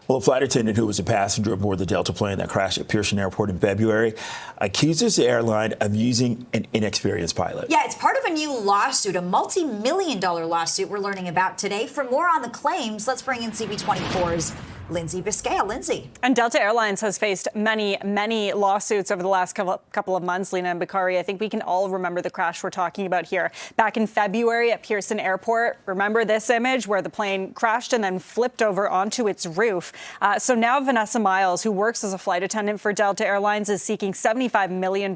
Well, a flight attendant who was a passenger aboard the Delta plane that crashed at Pearson Airport in February accuses the airline of using an inexperienced pilot. Yeah, it's part of a new lawsuit, a multi-million-dollar lawsuit we're learning about today. For more on the claims, let's bring in CB24's Lindsay Biscaia. Lindsay. And Delta Airlines has faced many lawsuits over the last couple of months, Lena and Bakari. I think we can all remember the crash we're talking about here. Back in February at Pearson Airport, remember this image where the plane crashed and then flipped over onto its roof. So now Vanessa Miles, who works as a flight attendant for Delta Airlines, is seeking $75 million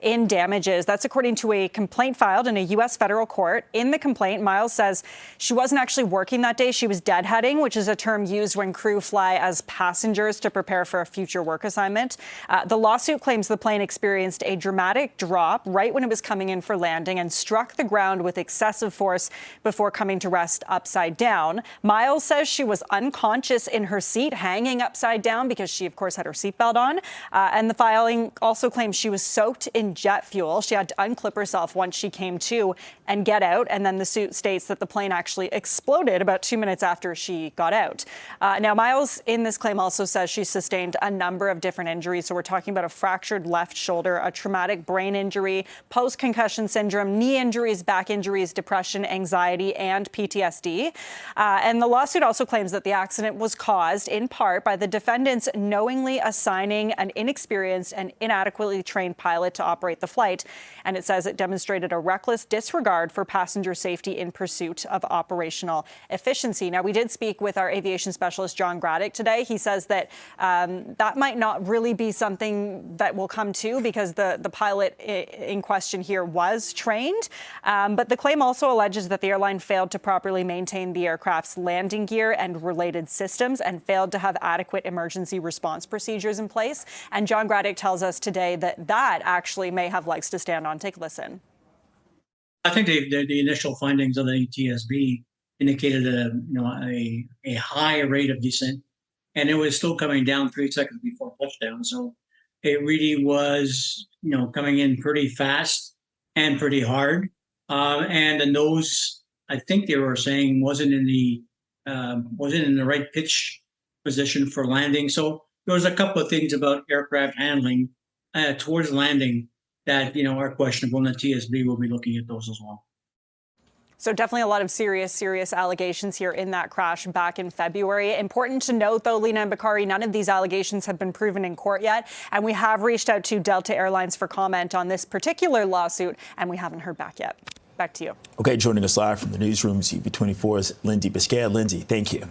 in damages. That's according to a complaint filed in a U.S. federal court. In the complaint, Miles says she wasn't actually working that day. She was deadheading, which is a term used when crew fly as passengers to prepare for a future work assignment. The lawsuit claims the plane experienced a dramatic drop right when it was coming in for landing and struck the ground with excessive force before coming to rest upside down. Miles says she was unconscious in her seat, hanging upside down because she, of course, had her seatbelt on. And the filing also claims she was soaked in jet fuel. She had to unclip herself once she came to and get out. And then the suit states that the plane actually exploded about 2 minutes after she got out. Now, Miles in this claim also says she sustained a number of different injuries. So we're talking about a fractured left shoulder, a traumatic brain injury, post-concussion syndrome, knee injuries, back injuries, depression, anxiety, and PTSD. And the lawsuit also claims that the accident was caused in part by the defendants knowingly assigning an inexperienced and inadequately trained pilot to operate the flight. And it says it demonstrated a reckless disregard for passenger safety in pursuit of operational efficiency. Now, we did speak with our aviation specialist, John Graddick, today. He says that that might not really be something that will come to because the pilot in question here was trained. But the claim also alleges that the airline failed to properly maintain the aircraft's landing gear and related systems and failed to have adequate emergency response procedures in place. And John Graddick tells us today that that actually may have legs to stand on. Take a listen. I think the initial findings of the TSB indicated a high rate of descent, and it was still coming down 3 seconds before touchdown. So it really was, coming in pretty fast and pretty hard. And the nose, I think they were saying, wasn't in the right pitch position for landing. So there was a couple of things about aircraft handling towards landing that are questionable, and the TSB will be looking at those as well. So definitely a lot of serious allegations here in that crash back in February. Important to note, though, Lena and Bakari, none of these allegations have been proven in court yet. And we have reached out to Delta Airlines for comment on this particular lawsuit, and we haven't heard back yet. Back to you. Okay, joining us live from the newsroom, CB24's Lindsay Biscaia. Lindsay, thank you.